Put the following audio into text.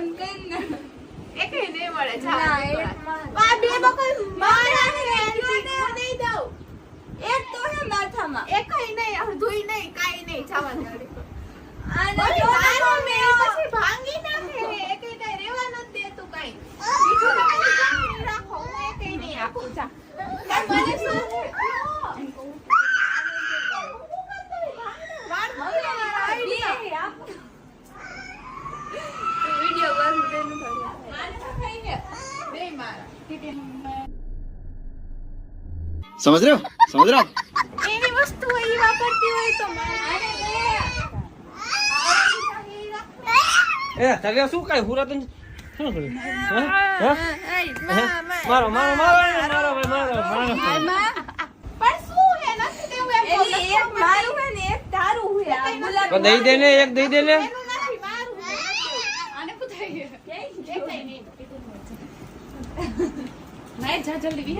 બંધ કરી ને એકે નહીં મળે ના એક માં બે બકલ મારા ને દઈ દઉં એક તો હે માથામાં એકઈ નહીં અડધુંય નહીં કાઈ નહીં જવાનું આને પછી જો મારો મે પછી ભાંગી નાખે એકે કઈ રેવા ન દેતું કાઈ બીજું તો કઈ નહીં રાખો હું એકે નહીં આપું જા મને શું વિડિયો બંધ દેનું થોડી મારે તો ખાઈને બે મારા समझ रहे हो એની વસ્તુ એ વાપરતી હોય તો મારે એ તને શું કાઈ હુરા તને શું કર્યું મારો મારો મારો મારો મારો મારો પણ શું હે નથી દેવું એમ એલી એક મારું હે ને એક તારું હે આ ગુલાબ તો દઈ દે ને એક દઈ દે ને એનું નથી મારું આને પૂછાય કે નહીં નહીં જા જલ્દી